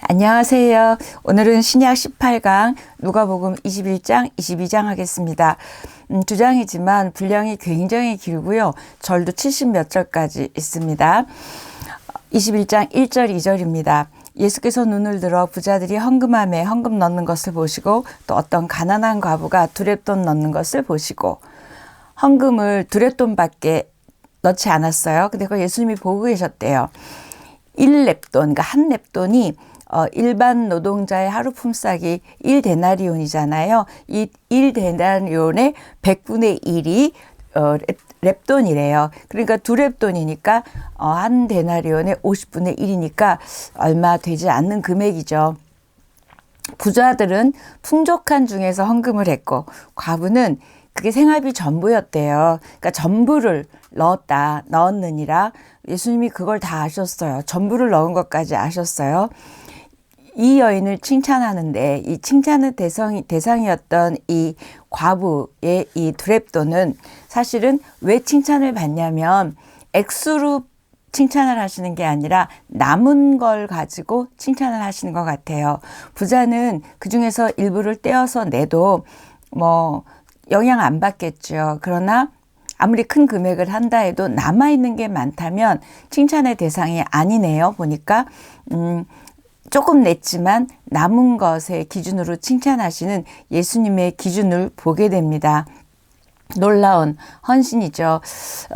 안녕하세요. 오늘은 신약 18강 누가복음 21장, 22장 하겠습니다. 두 장이지만 분량이 굉장히 길고요. 절도 70 몇 절까지 있습니다. 21장 1절, 2절입니다. 예수께서 눈을 들어 부자들이 헌금함에 헌금 넣는 것을 보시고 또 어떤 가난한 과부가 두렙돈 넣는 것을 보시고 헌금을 두렙돈밖에 넣지 않았어요. 근데 그걸 예수님이 보고 계셨대요. 1렙돈, 그러니까 한 렙돈이 일반 노동자의 하루 품삯이 1데나리온이잖아요. 이 1데나리온의 100분의 1이 렙돈이래요. 그러니까 2렙돈이니까 한 데나리온의 50분의 1이니까 얼마 되지 않는 금액이죠. 부자들은 풍족한 중에서 헌금을 했고 과부는 그게 생활비 전부였대요. 그러니까 전부를 넣었느니라. 예수님이 그걸 다 아셨어요. 전부를 넣은 것까지 아셨어요. 이 여인을 칭찬하는데 이 칭찬의 대상이었던 이 과부의 이 두렙돈은 사실은 왜 칭찬을 받냐면 액수로 칭찬을 하시는 게 아니라 남은 걸 가지고 칭찬을 하시는 것 같아요. 부자는 그중에서 일부를 떼어서 내도 영향 안 받겠죠. 그러나 아무리 큰 금액을 한다 해도 남아있는 게 많다면 칭찬의 대상이 아니네요. 보니까 조금 냈지만 남은 것의 기준으로 칭찬하시는 예수님의 기준을 보게 됩니다. 놀라운 헌신이죠.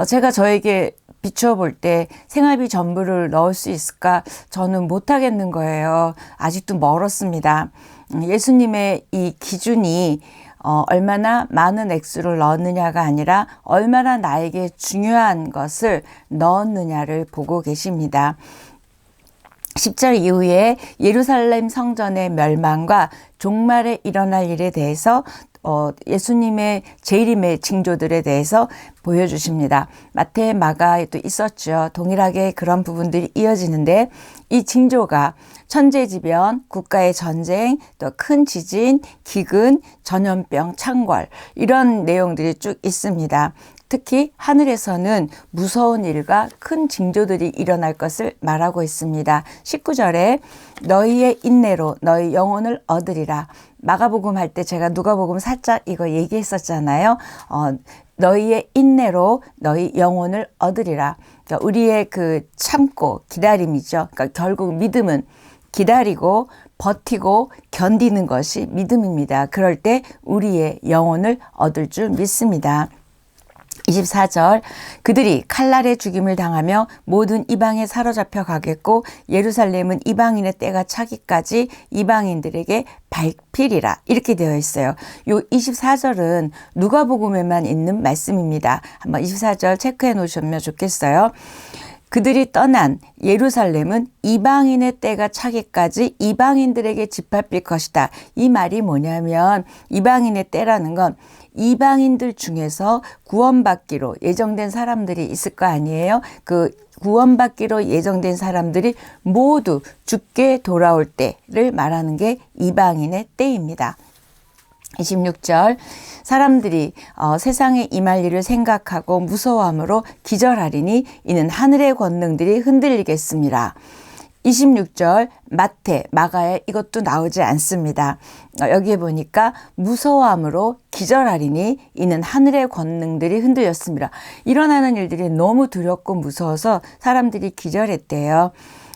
제가 저에게 비추어 볼 때 생활비 전부를 넣을 수 있을까? 저는 못하겠는 거예요. 아직도 멀었습니다. 예수님의 이 기준이 얼마나 많은 액수를 넣었느냐가 아니라 얼마나 나에게 중요한 것을 넣었느냐를 보고 계십니다. 10절 이후에 예루살렘 성전의 멸망과 종말에 일어날 일에 대해서 예수님의 재림의 징조들에 대해서 보여주십니다. 마태, 마가에도 있었죠. 동일하게 그런 부분들이 이어지는데 이 징조가 천재지변, 국가의 전쟁, 또 큰 지진, 기근, 전염병, 창궐 이런 내용들이 쭉 있습니다. 특히 하늘에서는 무서운 일과 큰 징조들이 일어날 것을 말하고 있습니다. 19절에 너희의 인내로 너희 영혼을 얻으리라. 마가복음 할 때 제가 누가복음 살짝 이거 얘기했었잖아요. 너희의 인내로 너희 영혼을 얻으리라. 그러니까 우리의 그 참고 기다림이죠. 그러니까 결국 믿음은 기다리고 버티고 견디는 것이 믿음입니다. 그럴 때 우리의 영혼을 얻을 줄 믿습니다. 24절 그들이 칼날에 죽임을 당하며 모든 이방에 사로잡혀 가겠고 예루살렘은 이방인의 때가 차기까지 이방인들에게 밟히리라 이렇게 되어 있어요. 요 24절은 누가복음에만 있는 말씀입니다. 한번 24절 체크해 놓으시면 좋겠어요. 그들이 떠난 예루살렘은 이방인의 때가 차기까지 이방인들에게 짓밟힐 것이다. 이 말이 뭐냐면 이방인의 때라는 건 이방인들 중에서 구원받기로 예정된 사람들이 있을 거 아니에요. 그 구원받기로 예정된 사람들이 모두 죽게 돌아올 때를 말하는 게 이방인의 때입니다. 26절 사람들이 세상에 임할 일을 생각하고 무서워함으로 기절하리니 이는 하늘의 권능들이 흔들리겠습니다. 26절 마태, 마가에 이것도 나오지 않습니다. 여기에 보니까 무서워함으로 기절하리니 이는 하늘의 권능들이 흔들렸습니다. 일어나는 일들이 너무 두렵고 무서워서 사람들이 기절했대요.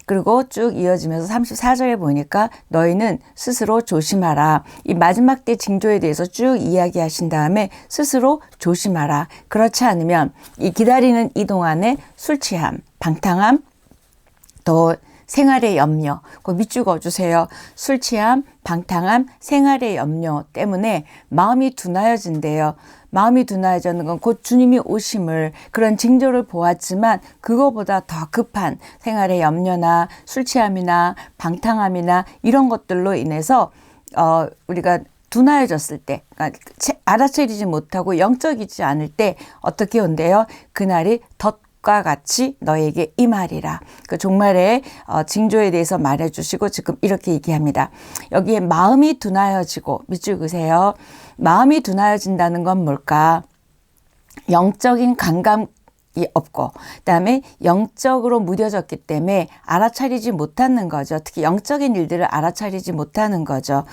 그리고 쭉 이어지면서 34절에 보니까 너희는 스스로 조심하라. 이 마지막 때 징조에 대해서 쭉 이야기하신 다음에 스스로 조심하라. 그렇지 않으면 이 기다리는 이 동안에 술 취함, 방탕함, 또 생활의 염려, 그거 밑줄 그어주세요. 술 취함, 방탕함, 생활의 염려 때문에 마음이 둔하여진대요. 마음이 둔하여지는 건 곧 주님이 오심을 그런 징조를 보았지만 그거보다 더 급한 생활의 염려나 술 취함이나 방탕함이나 이런 것들로 인해서 우리가 둔하여졌을 때, 그러니까 알아차리지 못하고 영적이지 않을 때 어떻게 온대요? 그날이 과 같이 너에게 임하리라. 그 종말의 징조에 대해서 말해주시고 지금 이렇게 얘기합니다. 여기에 마음이 둔하여지고 밑줄 그으세요. 마음이 둔하여진다는 건 뭘까? 영적인 없고, 그다음에 영적으로 무뎌졌기 때문에 알아차리지 못하는 거죠. 특히 영적인 일들을 알아차리지 못하는 거죠.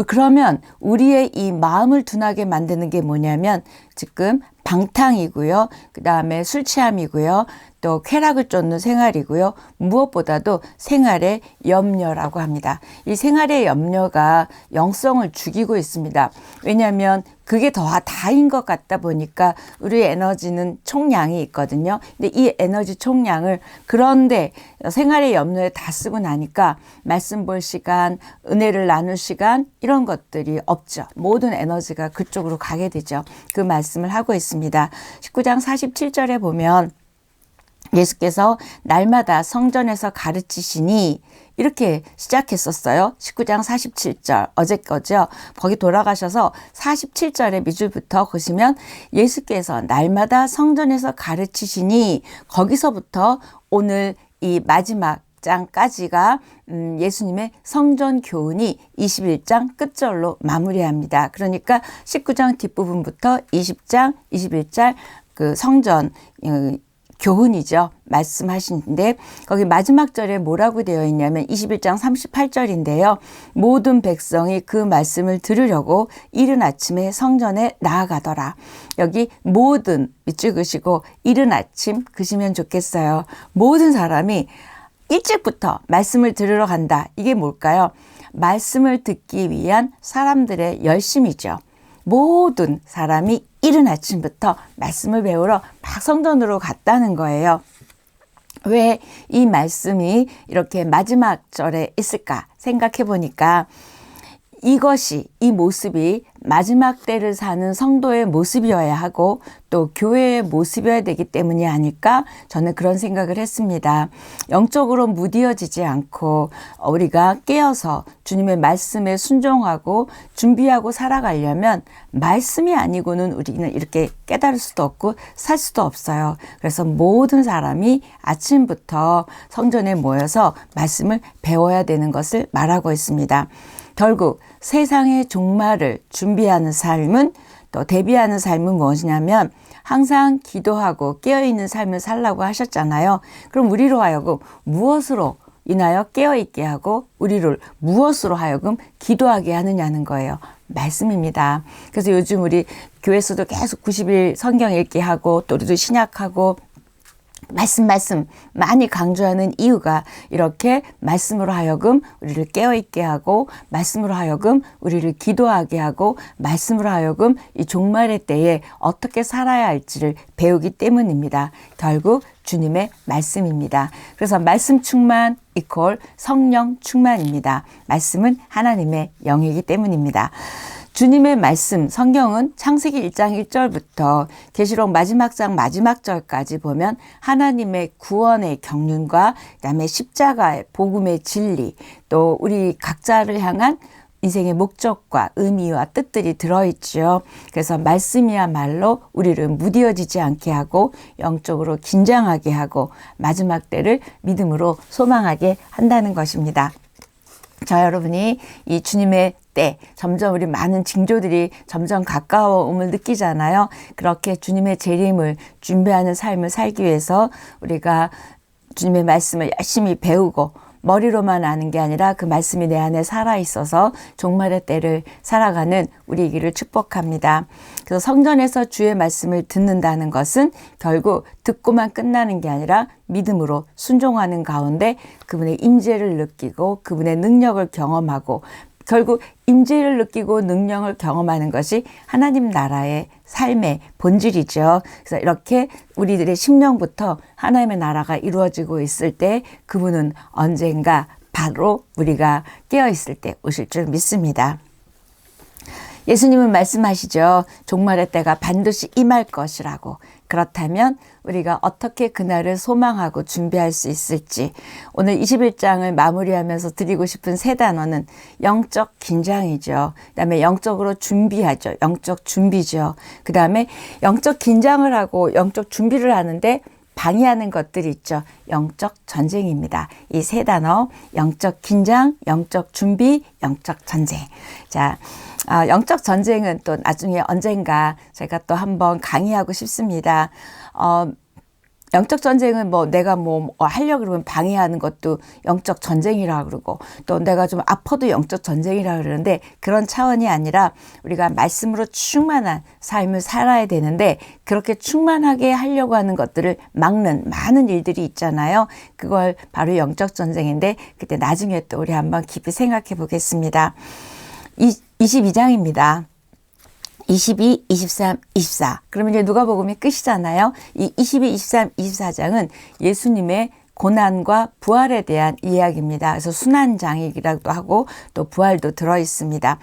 그러면 우리의 이 마음을 둔하게 만드는 게 뭐냐면 지금 방탕이고요. 그 다음에 술 취함이고요. 또 쾌락을 쫓는 생활이고요. 무엇보다도 생활의 염려라고 합니다. 이 생활의 염려가 영성을 죽이고 있습니다. 왜냐하면 그게 다인 것 같다 보니까 우리의 에너지는 총량이 있거든요. 근데 이 에너지 총량을 그런데 생활의 염려에 다 쓰고 나니까 말씀 볼 시간, 은혜를 나눌 시간 이런 것들이 없죠. 모든 에너지가 그쪽으로 가게 되죠. 그 말씀을 하고 있습니다. 19장 47절에 보면 예수께서 날마다 성전에서 가르치시니 이렇게 시작했었어요. 19장 47절 어제 거죠. 거기 돌아가셔서 47절의 밑줄부터 보시면 예수께서 날마다 성전에서 가르치시니 거기서부터 오늘 이 마지막 장까지가 예수님의 성전 교훈이 21장 끝절로 마무리합니다. 그러니까 19장 뒷부분부터 20장, 21장 그 성전 교훈이죠. 말씀하시는데 거기 마지막 절에 뭐라고 되어 있냐면 21장 38절인데요. 모든 백성이 그 말씀을 들으려고 이른 아침에 성전에 나아가더라. 여기 모든 밑줄 그시고 이른 아침 그시면 좋겠어요. 모든 사람이 일찍부터 말씀을 들으러 간다. 이게 뭘까요? 말씀을 듣기 위한 사람들의 열심이죠. 모든 사람이 이른 아침부터 말씀을 배우러 막 성전으로 갔다는 거예요. 왜 이 말씀이 이렇게 마지막 절에 있을까 생각해 보니까 이 모습이 마지막 때를 사는 성도의 모습이어야 하고 또 교회의 모습이어야 되기 때문이 아닐까 저는 그런 생각을 했습니다. 영적으로 무디어지지 않고 우리가 깨어서 주님의 말씀에 순종하고 준비하고 살아가려면 말씀이 아니고는 우리는 이렇게 깨달을 수도 없고 살 수도 없어요. 그래서 모든 사람이 아침부터 성전에 모여서 말씀을 배워야 되는 것을 말하고 있습니다. 결국 세상의 종말을 준비하는 삶은 또 대비하는 삶은 무엇이냐면 항상 기도하고 깨어있는 삶을 살라고 하셨잖아요. 그럼 우리로 하여금 무엇으로 인하여 깨어있게 하고 우리를 무엇으로 하여금 기도하게 하느냐는 거예요. 말씀입니다. 그래서 요즘 우리 교회에서도 계속 90일 성경 읽기 하고 또 우리도 신약하고 말씀 많이 강조하는 이유가 이렇게 말씀으로 하여금 우리를 깨어있게 하고 말씀으로 하여금 우리를 기도하게 하고 말씀으로 하여금 이 종말의 때에 어떻게 살아야 할지를 배우기 때문입니다. 결국 주님의 말씀입니다. 그래서 말씀 충만 이퀄 성령 충만입니다. 말씀은 하나님의 영이기 때문입니다. 주님의 말씀, 성경은 창세기 1장 1절부터 계시록 마지막 장 마지막 절까지 보면 하나님의 구원의 경륜과 그다음에 십자가의 복음의 진리, 또 우리 각자를 향한 인생의 목적과 의미와 뜻들이 들어있죠. 그래서 말씀이야말로 우리를 무디어지지 않게 하고 영적으로 긴장하게 하고 마지막 때를 믿음으로 소망하게 한다는 것입니다. 저 여러분이 이 주님의 때 점점 우리 많은 징조들이 점점 가까워옴을 느끼잖아요. 그렇게 주님의 재림을 준비하는 삶을 살기 위해서 우리가 주님의 말씀을 열심히 배우고 머리로만 아는 게 아니라 그 말씀이 내 안에 살아있어서 종말의 때를 살아가는 우리이기를 축복합니다. 그래서 성전에서 주의 말씀을 듣는다는 것은 결국 듣고만 끝나는 게 아니라 믿음으로 순종하는 가운데 그분의 임재를 느끼고 그분의 능력을 경험하고 결국 임재를 느끼고 능력을 경험하는 것이 하나님 나라의 삶의 본질이죠. 그래서 이렇게 우리들의 심령부터 하나님의 나라가 이루어지고 있을 때 그분은 언젠가 바로 우리가 깨어있을 때 오실 줄 믿습니다. 예수님은 말씀하시죠. 종말의 때가 반드시 임할 것이라고. 그렇다면 우리가 어떻게 그날을 소망하고 준비할 수 있을지 오늘 21장을 마무리하면서 드리고 싶은 세 단어는 영적 긴장이죠. 그다음에 영적으로 준비하죠. 영적 준비죠. 그다음에 영적 긴장을 하고 영적 준비를 하는데 방해하는 것들이 있죠. 영적 전쟁입니다. 이 세 단어 영적 긴장, 영적 준비, 영적 전쟁. 자, 영적 전쟁은 또 나중에 언젠가 제가 또 한번 강의하고 싶습니다. 영적 전쟁은 뭐 내가 뭐 하려고 그러면 방해하는 것도 영적 전쟁이라 그러고 또 내가 좀 아파도 영적 전쟁이라 그러는데 그런 차원이 아니라 우리가 말씀으로 충만한 삶을 살아야 되는데 그렇게 충만하게 하려고 하는 것들을 막는 많은 일들이 있잖아요. 그걸 바로 영적 전쟁인데 그때 나중에 또 우리 한번 깊이 생각해 보겠습니다. 22장입니다. 22, 23, 24. 그러면 이제 누가복음이 끝이잖아요. 이 22, 23, 24장은 예수님의 고난과 부활에 대한 이야기입니다. 그래서 순환장이라고도 하고 또 부활도 들어 있습니다.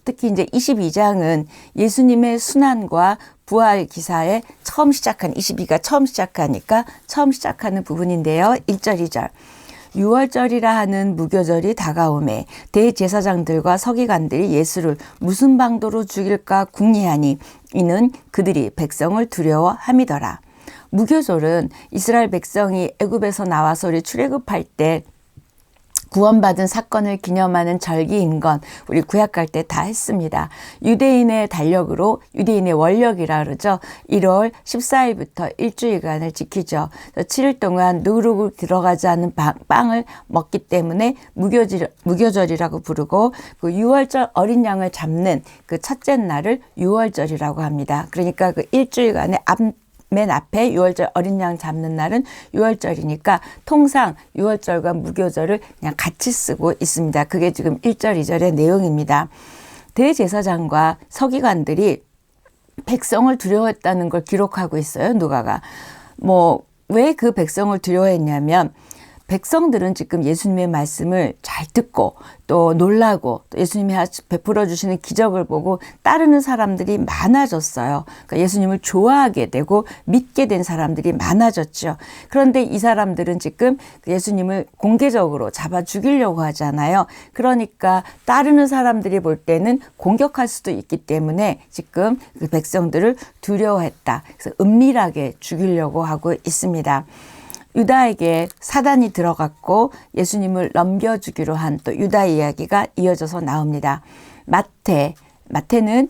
특히 이제 22장은 예수님의 순환과 부활 기사에 처음 시작한 22가 처음 시작하니까 처음 시작하는 부분인데요. 1절, 2절. 유월절이라 하는 무교절이 다가오매 대제사장들과 서기관들이 예수를 무슨 방도로 죽일까 궁리하니 이는 그들이 백성을 두려워함이더라. 무교절은 이스라엘 백성이 애굽에서 나와서 우리 출애굽할 때 구원받은 사건을 기념하는 절기인 건 우리 구약 갈 때 다 했습니다. 유대인의 달력으로 유대인의 월력이라 그러죠. 1월 14일부터 일주일간을 지키죠. 7일 동안 누룩을 들어가지 않은 빵을 먹기 때문에 무교절이라고 부르고 그 유월절 어린 양을 잡는 그 첫째 날을 유월절이라고 합니다. 그러니까 그 일주일간의 맨 앞에 유월절 어린 양 잡는 날은 유월절이니까 통상 유월절과 무교절을 그냥 같이 쓰고 있습니다. 그게 지금 1절, 2절의 내용입니다. 대제사장과 서기관들이 백성을 두려워했다는 걸 기록하고 있어요. 누가가. 왜 그 백성을 두려워했냐면 백성들은 지금 예수님의 말씀을 잘 듣고 또 놀라고 또 예수님이 베풀어 주시는 기적을 보고 따르는 사람들이 많아졌어요. 그러니까 예수님을 좋아하게 되고 믿게 된 사람들이 많아졌죠. 그런데 이 사람들은 지금 예수님을 공개적으로 잡아 죽이려고 하잖아요. 그러니까 따르는 사람들이 볼 때는 공격할 수도 있기 때문에 지금 그 백성들을 두려워했다. 그래서 은밀하게 죽이려고 하고 있습니다. 유다에게 사단이 들어갔고 예수님을 넘겨주기로 한 또 유다 이야기가 이어져서 나옵니다. 마태는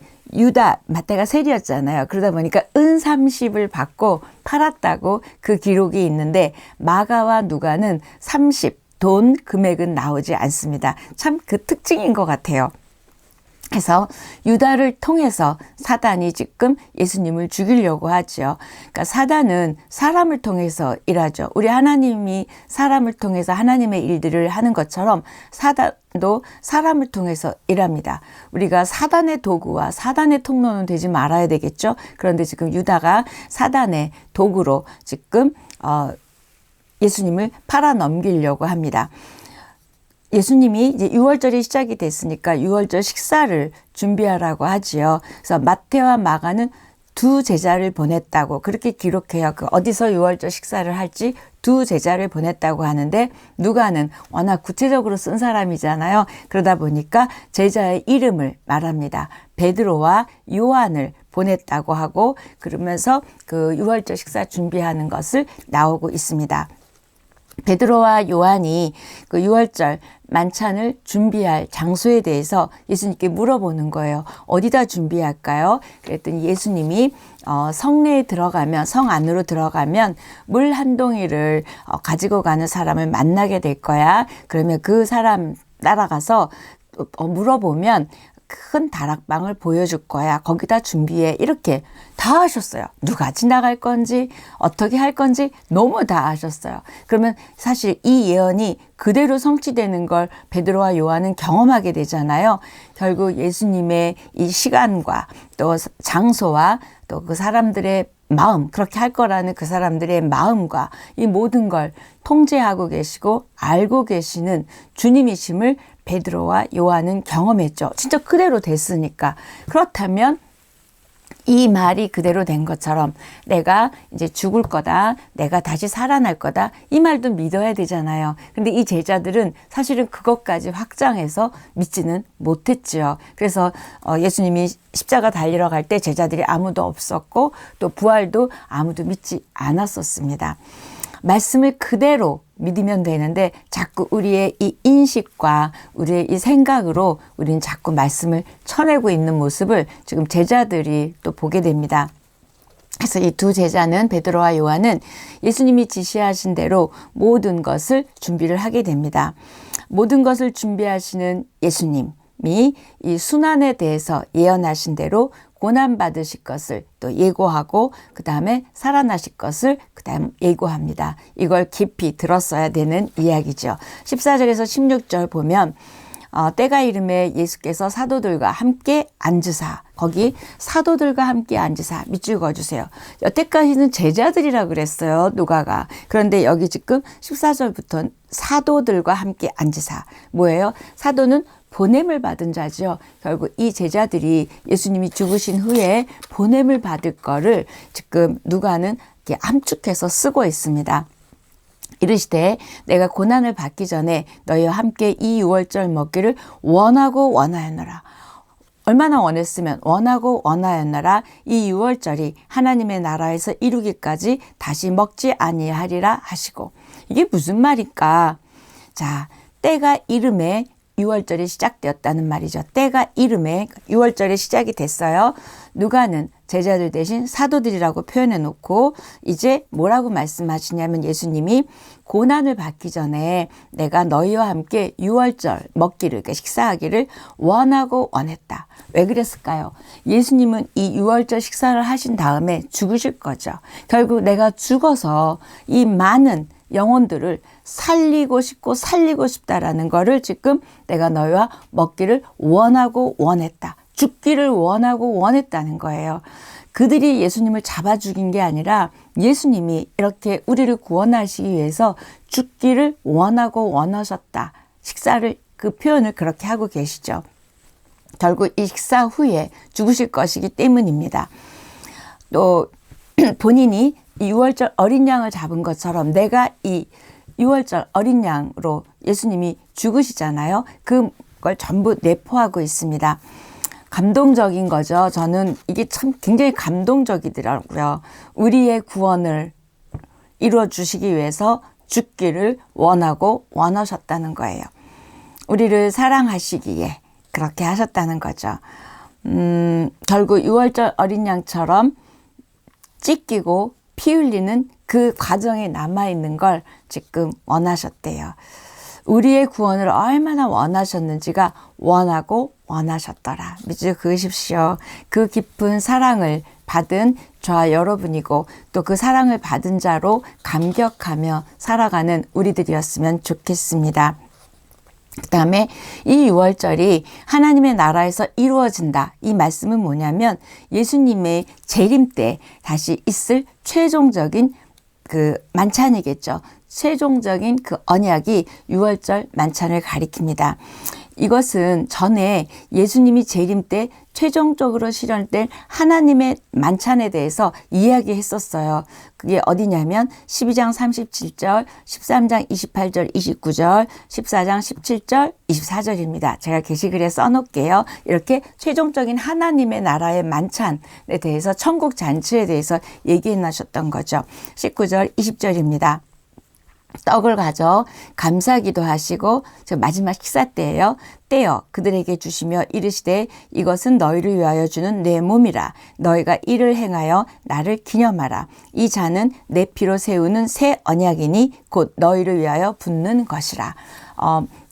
마태가 셀이었잖아요. 그러다 보니까 은 30을 받고 팔았다고 그 기록이 있는데 마가와 누가는 30, 돈 금액은 나오지 않습니다. 참 그 특징인 것 같아요. 그래서 유다를 통해서 사단이 지금 예수님을 죽이려고 하죠. 그러니까 사단은 사람을 통해서 일하죠. 우리 하나님이 사람을 통해서 하나님의 일들을 하는 것처럼 사단도 사람을 통해서 일합니다. 우리가 사단의 도구와 사단의 통로는 되지 말아야 되겠죠. 그런데 지금 유다가 사단의 도구로 지금 예수님을 팔아넘기려고 합니다. 예수님이 이제 유월절이 시작이 됐으니까 유월절 식사를 준비하라고 하지요. 그래서 마태와 마가는 두 제자를 보냈다고 그렇게 기록해요. 어디서 유월절 식사를 할지 두 제자를 보냈다고 하는데 누가는 워낙 구체적으로 쓴 사람이잖아요. 그러다 보니까 제자의 이름을 말합니다. 베드로와 요한을 보냈다고 하고 그러면서 그 유월절 식사 준비하는 것을 나오고 있습니다. 베드로와 요한이 그 유월절 만찬을 준비할 장소에 대해서 예수님께 물어보는 거예요. 어디다 준비할까요? 그랬더니 예수님이 성내에 들어가면 성 안으로 들어가면 물 한 동이를 가지고 가는 사람을 만나게 될 거야. 그러면 그 사람 따라가서 물어보면 큰 다락방을 보여줄 거야. 거기다 준비해. 이렇게 다 하셨어요. 누가 지나갈 건지 어떻게 할 건지 너무 다 하셨어요. 그러면 사실 이 예언이 그대로 성취되는 걸 베드로와 요한은 경험하게 되잖아요. 결국 예수님의 이 시간과 또 장소와 또 그 사람들의 마음, 그렇게 할 거라는 그 사람들의 마음과 이 모든 걸 통제하고 계시고 알고 계시는 주님이심을 베드로와 요한은 경험했죠. 진짜 그대로 됐으니까. 그렇다면 이 말이 그대로 된 것처럼 내가 이제 죽을 거다, 내가 다시 살아날 거다, 이 말도 믿어야 되잖아요. 근데 이 제자들은 사실은 그것까지 확장해서 믿지는 못했죠. 그래서 예수님이 십자가 달리러 갈 때 제자들이 아무도 없었고 또 부활도 아무도 믿지 않았었습니다. 말씀을 그대로 믿으면 되는데 자꾸 우리의 이 인식과 우리의 이 생각으로 우리는 자꾸 말씀을 쳐내고 있는 모습을 지금 제자들이 또 보게 됩니다. 그래서 이 두 제자는 베드로와 요한은 예수님이 지시하신 대로 모든 것을 준비를 하게 됩니다. 모든 것을 준비하시는 예수님이 이 순환에 대해서 예언하신 대로 고난받으실 것을 또 예고하고 그 다음에 살아나실 것을 그 다음 예고합니다. 이걸 깊이 들었어야 되는 이야기죠. 14절에서 16절 보면 때가 이름에 예수께서 사도들과 함께 앉으사, 거기 사도들과 함께 앉으사 밑줄 그어주세요. 여태까지는 제자들이라 그랬어요, 누가가. 그런데 여기 지금 14절부터 사도들과 함께 앉으사. 뭐예요? 사도는 보냄을 받은 자죠. 결국 이 제자들이 예수님이 죽으신 후에 보냄을 받을 거를 지금 누가는 이렇게 함축해서 쓰고 있습니다. 이르시되 내가 고난을 받기 전에 너희와 함께 이 유월절 먹기를 원하고 원하였노라. 얼마나 원했으면 원하고 원하였노라. 이 유월절이 하나님의 나라에서 이루기까지 다시 먹지 아니하리라 하시고. 이게 무슨 말일까? 자, 때가 이름에 유월절이 시작되었다는 말이죠. 때가 이름에 유월절이 시작이 됐어요. 누가는 제자들 대신 사도들이라고 표현해 놓고 이제 뭐라고 말씀하시냐면 예수님이 고난을 받기 전에 내가 너희와 함께 유월절 먹기를, 그러니까 식사하기를 원하고 원했다. 왜 그랬을까요? 예수님은 이 유월절 식사를 하신 다음에 죽으실 거죠. 결국 내가 죽어서 이 많은 영혼들을 살리고 싶다라는 거를 지금 내가 너희와 먹기를 원하고 원했다. 죽기를 원하고 원했다는 거예요. 그들이 예수님을 잡아 죽인 게 아니라 예수님이 이렇게 우리를 구원하시기 위해서 죽기를 원하고 원하셨다. 식사를, 그 표현을 그렇게 하고 계시죠. 결국 이 식사 후에 죽으실 것이기 때문입니다. 또 본인이 이 유월절 어린 양을 잡은 것처럼 내가 이 유월절 어린 양으로 예수님이 죽으시잖아요. 그걸 전부 내포하고 있습니다. 감동적인 거죠. 저는 이게 참 굉장히 감동적이더라고요. 우리의 구원을 이루어 주시기 위해서 죽기를 원하고 원하셨다는 거예요. 우리를 사랑하시기에 그렇게 하셨다는 거죠. 결국 유월절 어린 양처럼 찢기고 피 흘리는 그 과정에 남아있는 걸 지금 원하셨대요. 우리의 구원을 얼마나 원하셨는지가 원하고 원하셨더라. 믿어 그으십시오. 그 깊은 사랑을 받은 저와 여러분이고 또 그 사랑을 받은 자로 감격하며 살아가는 우리들이었으면 좋겠습니다. 그 다음에 이 유월절이 하나님의 나라에서 이루어진다. 이 말씀은 뭐냐면 예수님의 재림 때 다시 있을 최종적인 그 만찬이겠죠. 최종적인 그 언약이 유월절 만찬을 가리킵니다. 이것은 전에 예수님이 재림 때 최종적으로 실현될 하나님의 만찬에 대해서 이야기했었어요. 그게 어디냐면 12장 37절, 13장 28절, 29절, 14장 17절, 24절입니다. 제가 게시글에 써놓을게요. 이렇게 최종적인 하나님의 나라의 만찬에 대해서 천국 잔치에 대해서 얘기해 나셨던 거죠. 19절, 20절입니다. 떡을 가져 감사기도 하시고 마지막 식사 때예요. 떼어 그들에게 주시며 이르시되 이것은 너희를 위하여 주는 내 몸이라. 너희가 이를 행하여 나를 기념하라. 이 잔은 내 피로 세우는 새 언약이니 곧 너희를 위하여 붓는 것이라.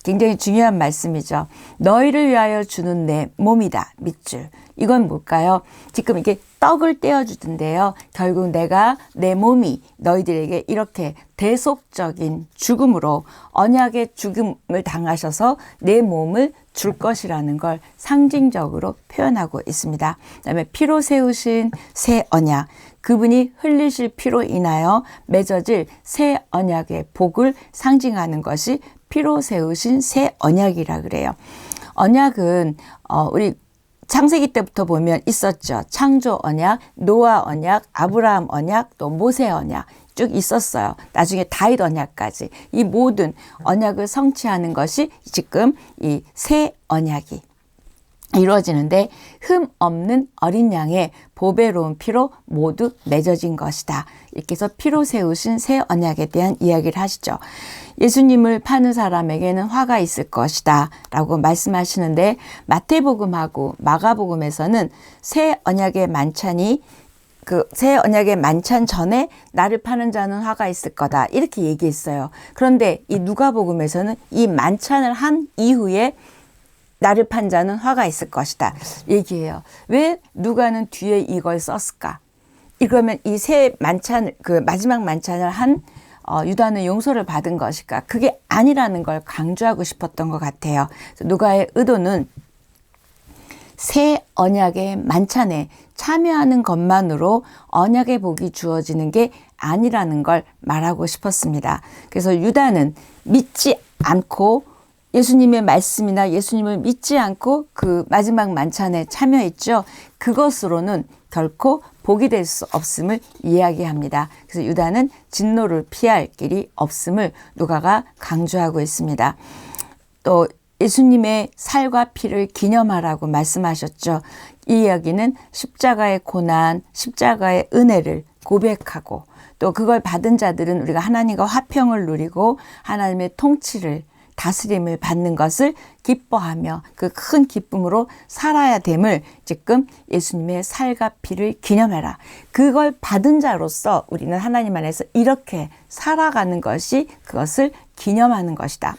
굉장히 중요한 말씀이죠. 너희를 위하여 주는 내 몸이다. 밑줄. 이건 뭘까요? 지금 이게 떡을 떼어주던데요. 결국 내가 내 몸이 너희들에게 이렇게 대속적인 죽음으로 언약의 죽음을 당하셔서 내 몸을 줄 것이라는 걸 상징적으로 표현하고 있습니다. 그다음에 피로 세우신 새 언약. 그분이 흘리실 피로 인하여 맺어질 새 언약의 복을 상징하는 것이 피로 세우신 새 언약이라 그래요. 언약은 우리 창세기 때부터 보면 있었죠. 창조 언약, 노아 언약, 아브라함 언약, 또 모세 언약 쭉 있었어요. 나중에 다윗 언약까지. 이 모든 언약을 성취하는 것이 지금 이 새 언약이 이루어지는데 흠 없는 어린 양의 보배로운 피로 모두 맺어진 것이다. 이렇게 해서 피로 세우신 새 언약에 대한 이야기를 하시죠. 예수님을 파는 사람에게는 화가 있을 것이다 라고 말씀하시는데 마태복음하고 마가복음에서는 새 언약의 만찬이 그 새 언약의 만찬 전에 나를 파는 자는 화가 있을 거다. 이렇게 얘기했어요. 그런데 이 누가복음에서는 이 만찬을 한 이후에 나를 판 자는 화가 있을 것이다. 얘기해요. 왜 누가는 뒤에 이걸 썼을까? 그러면 이 새 만찬, 그 마지막 만찬을 한 유다는 용서를 받은 것일까? 그게 아니라는 걸 강조하고 싶었던 것 같아요. 누가의 의도는 새 언약의 만찬에 참여하는 것만으로 언약의 복이 주어지는 게 아니라는 걸 말하고 싶었습니다. 그래서 유다는 믿지 않고 예수님의 말씀이나 예수님을 믿지 않고 그 마지막 만찬에 참여했죠. 그것으로는 결코 복이 될 수 없음을 이야기합니다. 그래서 유다는 진노를 피할 길이 없음을 누가가 강조하고 있습니다. 또 예수님의 살과 피를 기념하라고 말씀하셨죠. 이 이야기는 십자가의 고난, 십자가의 은혜를 고백하고 또 그걸 받은 자들은 우리가 하나님과 화평을 누리고 하나님의 통치를 다스림을 받는 것을 기뻐하며 그 큰 기쁨으로 살아야 됨을 지금 예수님의 살과 피를 기념해라. 그걸 받은 자로서 우리는 하나님 안에서 이렇게 살아가는 것이 그것을 기념하는 것이다.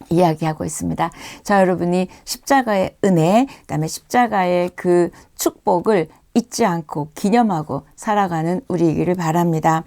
이야기하고 있습니다. 자, 여러분이 십자가의 은혜, 그다음에 십자가의 그 축복을 잊지 않고 기념하고 살아가는 우리이기를 바랍니다.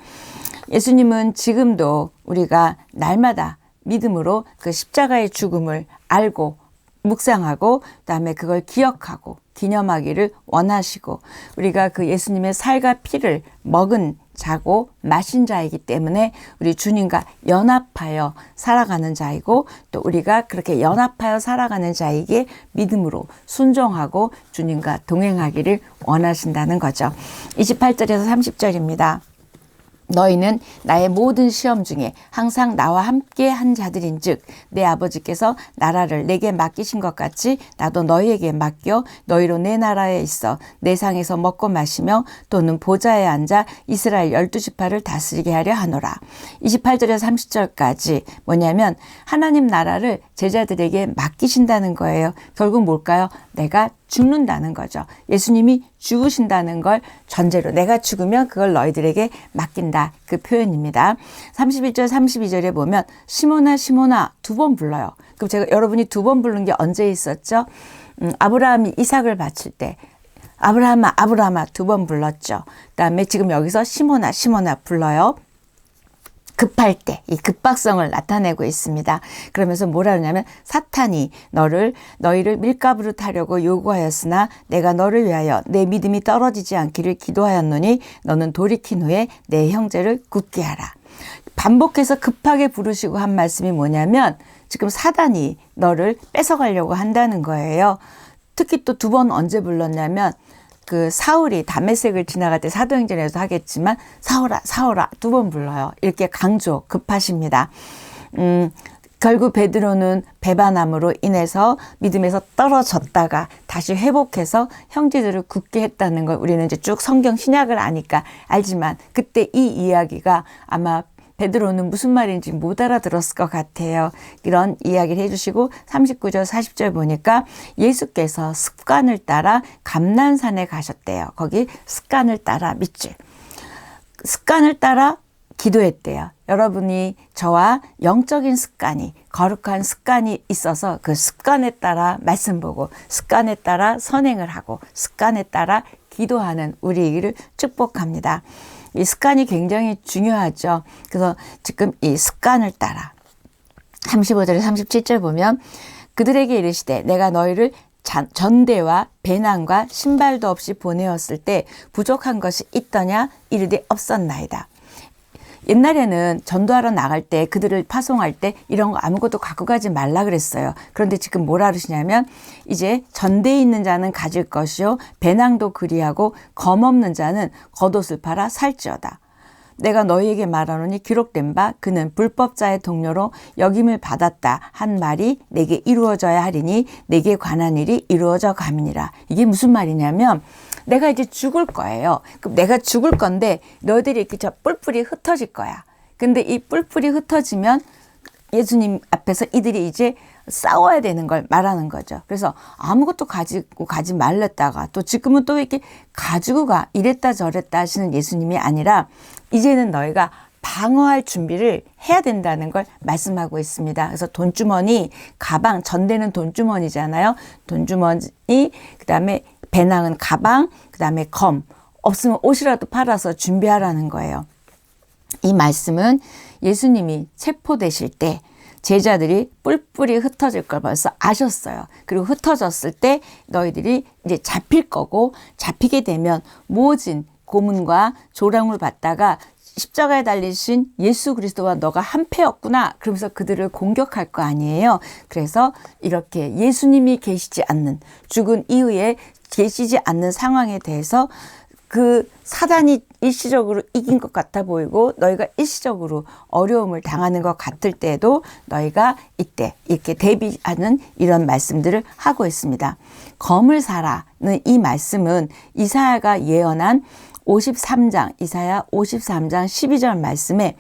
예수님은 지금도 우리가 날마다 믿음으로 그 십자가의 죽음을 알고 묵상하고 그다음에 그걸 기억하고 기념하기를 원하시고 우리가 그 예수님의 살과 피를 먹은 자고 마신 자이기 때문에 우리 주님과 연합하여 살아가는 자이고 또 우리가 그렇게 연합하여 살아가는 자에게 믿음으로 순종하고 주님과 동행하기를 원하신다는 거죠. 28절에서 30절입니다. 너희는 나의 모든 시험 중에 항상 나와 함께 한 자들인즉 내 아버지께서 나라를 내게 맡기신 것 같이 나도 너희에게 맡겨 너희로 내 나라에 있어 내 상에서 먹고 마시며 또는 보좌에 앉아 이스라엘 12지파를 다스리게 하려 하노라. 28절에서 30절까지 뭐냐면 하나님 나라를 제자들에게 맡기신다는 거예요. 결국 뭘까요? 내가 죽는다는 거죠. 예수님이 죽으신다는 걸 전제로 내가 죽으면 그걸 너희들에게 맡긴다. 그 표현입니다. 31절 32절에 보면 시몬아 시몬아 두 번 불러요. 그럼 제가 여러분이 두 번 부른 게 언제 있었죠? 아브라함이 이삭을 바칠 때 아브라함아 아브라함아 두 번 불렀죠. 그다음에 지금 여기서 시몬아 시몬아 불러요. 급할 때 이 급박성을 나타내고 있습니다. 그러면서 뭐라 그러냐면 사탄이 너희를 밀가부를 하려고 요구하였으나 내가 너를 위하여 내 믿음이 떨어지지 않기를 기도하였노니 너는 돌이킨 후에 내 형제를 굳게 하라. 반복해서 급하게 부르시고 한 말씀이 뭐냐면 지금 사단이 너를 뺏어가려고 한다는 거예요. 특히 또 두 번 언제 불렀냐면 그 사울이 다메섹을 지나갈 때 사도행전에도 하겠지만 사울아 두 번 불러요. 이렇게 강조 급하십니다. 결국 베드로는 배반함으로 인해서 믿음에서 떨어졌다가 다시 회복해서 형제들을 굳게 했다는 걸 우리는 이제 쭉 성경 신약을 아니까 알지만 그때 이 이야기가 아마 베드로는 무슨 말인지 못 알아들었을 것 같아요. 이런 이야기를 해주시고 39절 40절 보니까 예수께서 습관을 따라 감난산에 가셨대요. 거기 습관을 따라 밑줄. 습관을 따라 기도했대요. 여러분이 저와 영적인 습관이 거룩한 습관이 있어서 그 습관에 따라 말씀 보고 습관에 따라 선행을 하고 습관에 따라 기도하는 우리를 축복합니다. 이 습관이 굉장히 중요하죠. 그래서 지금 이 습관을 따라 35절에 37절 보면 그들에게 이르시되 내가 너희를 전대와 배낭과 신발도 없이 보내었을 때 부족한 것이 있더냐 이르되 없었나이다. 옛날에는 전도하러 나갈 때 그들을 파송할 때 이런 거 아무것도 갖고 가지 말라 그랬어요. 그런데 지금 뭐라 그러시냐면 이제 전대에 있는 자는 가질 것이요 배낭도 그리하고 검없는 자는 겉옷을 팔아 살지어다. 내가 너희에게 말하노니 기록된 바 그는 불법자의 동료로 역임을 받았다 한 말이 내게 이루어져야 하리니 내게 관한 일이 이루어져 감이니라. 이게 무슨 말이냐면 내가 이제 죽을 거예요. 그럼 내가 죽을 건데 너희들이 이렇게 저 뿔뿔이 흩어질 거야. 근데 이 뿔뿔이 흩어지면 예수님 앞에서 이들이 이제 싸워야 되는 걸 말하는 거죠. 그래서 아무것도 가지고 가지 말랬다가 또 지금은 또 이렇게 가지고 가 이랬다 저랬다 하시는 예수님이 아니라 이제는 너희가 방어할 준비를 해야 된다는 걸 말씀하고 있습니다. 그래서 돈주머니, 가방, 전대는 돈주머니잖아요. 돈주머니, 그다음에 배낭은 가방, 그다음에 검, 없으면 옷이라도 팔아서 준비하라는 거예요. 이 말씀은 예수님이 체포되실 때 제자들이 뿔뿔이 흩어질 걸 벌써 아셨어요. 그리고 흩어졌을 때 너희들이 이제 잡힐 거고 잡히게 되면 모진 고문과 조롱을 받다가 십자가에 달리신 예수 그리스도와 너가 한패였구나. 그러면서 그들을 공격할 거 아니에요. 그래서 이렇게 예수님이 계시지 않는 죽은 이후에 계시지 않는 상황에 대해서 그 사단이 일시적으로 이긴 것 같아 보이고 너희가 일시적으로 어려움을 당하는 것 같을 때에도 너희가 이때 이렇게 대비하는 이런 말씀들을 하고 있습니다. 검을 사라는 이 말씀은 이사야가 예언한 53장, 이사야 53장 12절 말씀에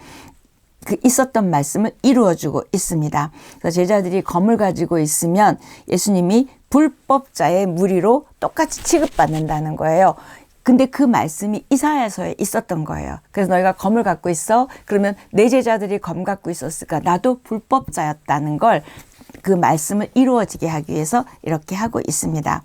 그 있었던 말씀을 이루어주고 있습니다. 그래서 제자들이 검을 가지고 있으면 예수님이 불법자의 무리로 똑같이 취급받는다는 거예요. 근데 그 말씀이 이사야서에 있었던 거예요. 그래서 너희가 검을 갖고 있어? 그러면 내 제자들이 검 갖고 있었으니까 나도 불법자였다는 걸 그 말씀을 이루어지게 하기 위해서 이렇게 하고 있습니다.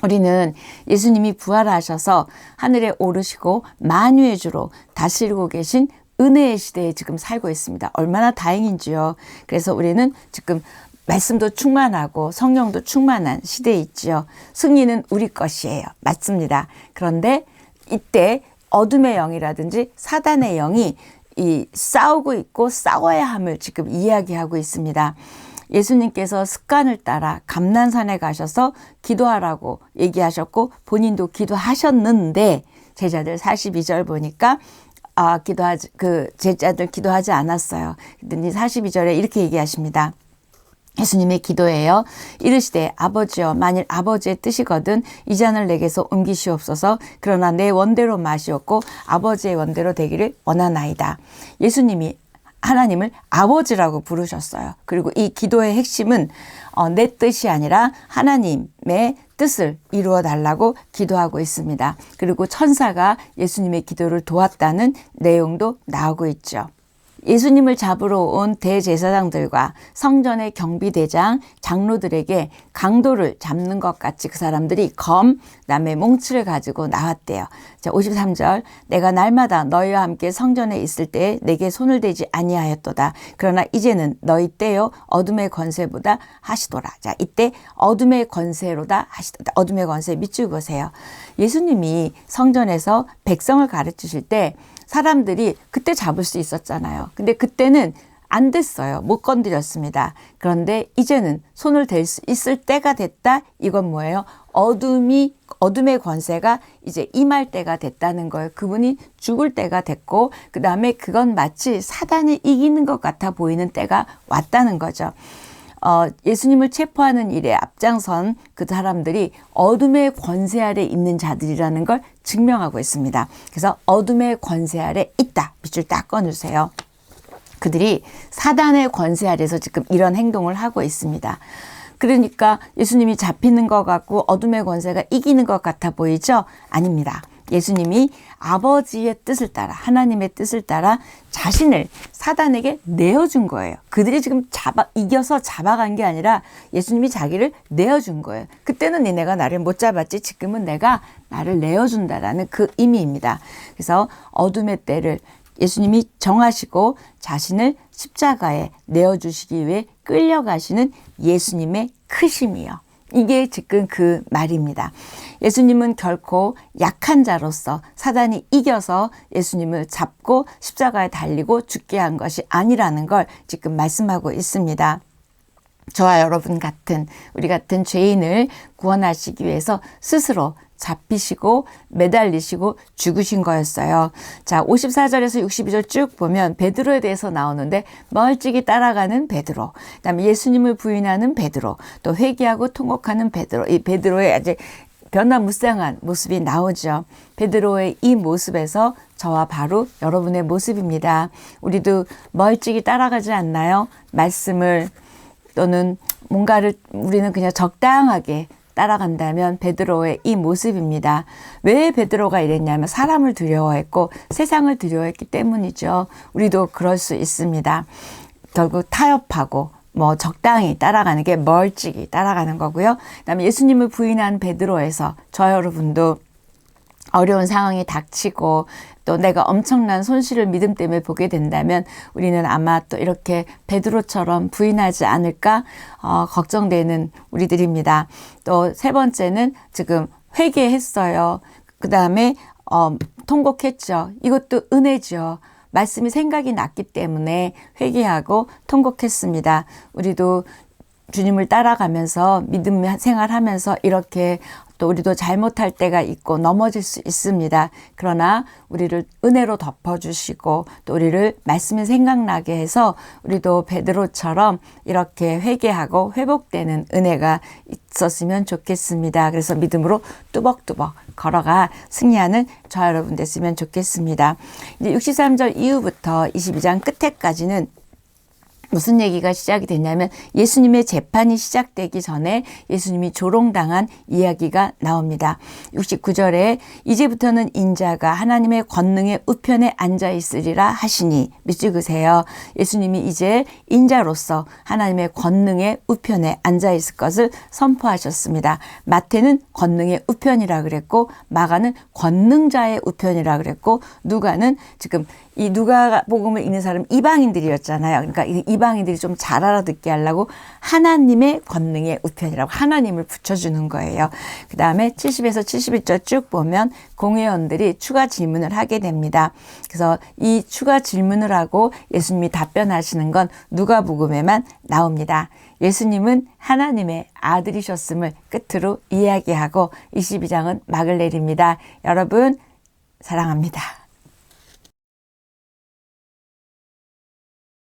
우리는 예수님이 부활하셔서 하늘에 오르시고 만유의 주로 다스리고 계신 은혜의 시대에 지금 살고 있습니다. 얼마나 다행인지요. 그래서 우리는 지금 말씀도 충만하고 성령도 충만한 시대에 있지요. 승리는 우리 것이에요. 맞습니다. 그런데 이때 어둠의 영이라든지 사단의 영이 이 싸우고 있고 싸워야 함을 지금 이야기하고 있습니다. 예수님께서 습관을 따라 감난산에 가셔서 기도하라고 얘기하셨고 본인도 기도하셨는데 제자들 42절 보니까 제자들 기도하지 않았어요. 그랬더니 42절에 이렇게 얘기하십니다. 예수님의 기도예요. 이르시되 아버지여 만일 아버지의 뜻이거든 이 잔을 내게서 옮기시옵소서. 그러나 내 원대로 마시옵고 아버지의 원대로 되기를 원하나이다. 예수님이 하나님을 아버지라고 부르셨어요. 그리고 이 기도의 핵심은 내 뜻이 아니라 하나님의 뜻을 이루어 달라고 기도하고 있습니다. 그리고 천사가 예수님의 기도를 도왔다는 내용도 나오고 있죠. 예수님을 잡으러 온 대제사장들과 성전의 경비대장, 장로들에게 강도를 잡는 것 같이 그 사람들이 검, 그다음에 몽치를 가지고 나왔대요. 자, 53절 내가 날마다 너희와 함께 성전에 있을 때에 내게 손을 대지 아니하였도다. 그러나 이제는 너희 때요 어둠의 권세보다 하시도라. 자, 이때 어둠의 권세로다 하시도다. 어둠의 권세 밑줄 보세요. 예수님이 성전에서 백성을 가르치실 때 사람들이 그때 잡을 수 있었잖아요. 근데 그때는 안 됐어요. 못 건드렸습니다. 그런데 이제는 손을 댈 수 있을 때가 됐다. 이건 뭐예요? 어둠의 권세가 이제 임할 때가 됐다는 거예요. 그분이 죽을 때가 됐고 그 다음에 그건 마치 사단을 이기는 것 같아 보이는 때가 왔다는 거죠. 예수님을 체포하는 일에 앞장선 그 사람들이 어둠의 권세 아래 있는 자들이라는 걸 증명하고 있습니다. 그래서 어둠의 권세 아래 있다. 밑줄 딱 꺼주세요. 그들이 사단의 권세 아래서 지금 이런 행동을 하고 있습니다. 그러니까 예수님이 잡히는 것 같고 어둠의 권세가 이기는 것 같아 보이죠? 아닙니다. 예수님이 아버지의 뜻을 따라 하나님의 뜻을 따라 자신을 사단에게 내어준 거예요. 그들이 지금 이겨서 잡아간 게 아니라 예수님이 자기를 내어준 거예요. 그때는 니네가 나를 못 잡았지 지금은 내가 나를 내어준다라는 그 의미입니다. 그래서 어둠의 때를 예수님이 정하시고 자신을 십자가에 내어주시기 위해 끌려가시는 예수님의 크심이요. 이게 지금 그 말입니다. 예수님은 결코 약한 자로서 사단이 이겨서 예수님을 잡고 십자가에 달리고 죽게 한 것이 아니라는 걸 지금 말씀하고 있습니다. 저와 여러분 같은 우리 같은 죄인을 구원하시기 위해서 스스로 잡히시고 매달리시고 죽으신 거였어요. 자, 54절에서 62절 쭉 보면 베드로에 대해서 나오는데 멀찍이 따라가는 베드로, 그다음에 예수님을 부인하는 베드로, 또 회개하고 통곡하는 베드로. 이 베드로의 아주 변화무쌍한 모습이 나오죠. 베드로의 이 모습에서 저와 바로 여러분의 모습입니다. 우리도 멀찍이 따라가지 않나요? 말씀을 또는 뭔가를 우리는 그냥 적당하게 따라간다면 베드로의 이 모습입니다. 왜 베드로가 이랬냐면 사람을 두려워했고 세상을 두려워했기 때문이죠. 우리도 그럴 수 있습니다. 결국 타협하고 적당히 따라가는 게 멀찍이 따라가는 거고요. 그다음에 예수님을 부인한 베드로에서 저 여러분도 어려운 상황이 닥치고 또 내가 엄청난 손실을 믿음 때문에 보게 된다면 우리는 아마 또 이렇게 베드로처럼 부인하지 않을까 걱정되는 우리들입니다. 또 세 번째는 지금 회개했어요. 그 다음에 통곡했죠. 이것도 은혜죠. 말씀이 생각이 났기 때문에 회개하고 통곡했습니다. 우리도 주님을 따라가면서 믿음 생활하면서 이렇게 또 우리도 잘못할 때가 있고 넘어질 수 있습니다. 그러나 우리를 은혜로 덮어주시고 또 우리를 말씀이 생각나게 해서 우리도 베드로처럼 이렇게 회개하고 회복되는 은혜가 있었으면 좋겠습니다. 그래서 믿음으로 뚜벅뚜벅 걸어가 승리하는 저 여러분 됐으면 좋겠습니다. 이제 63절 이후부터 22장 끝에까지는 무슨 얘기가 시작이 됐냐면 예수님의 재판이 시작되기 전에 예수님이 조롱당한 이야기가 나옵니다. 69절에 이제부터는 인자가 하나님의 권능의 우편에 앉아 있으리라 하시니 믿으세요. 예수님이 이제 인자로서 하나님의 권능의 우편에 앉아 있을 것을 선포하셨습니다. 마태는 권능의 우편이라 그랬고 마가는 권능자의 우편이라 그랬고 누가는 지금 이 누가복음을 읽는 사람 이방인들이었잖아요. 그러니까 이방인들이 좀 잘 알아듣게 하려고 하나님의 권능의 우편이라고 하나님을 붙여주는 거예요. 그 다음에 70에서 71절 쭉 보면 공회원들이 추가 질문을 하게 됩니다. 그래서 이 추가 질문을 하고 예수님이 답변하시는 건 누가복음에만 나옵니다. 예수님은 하나님의 아들이셨음을 끝으로 이야기하고 22장은 막을 내립니다. 여러분 사랑합니다.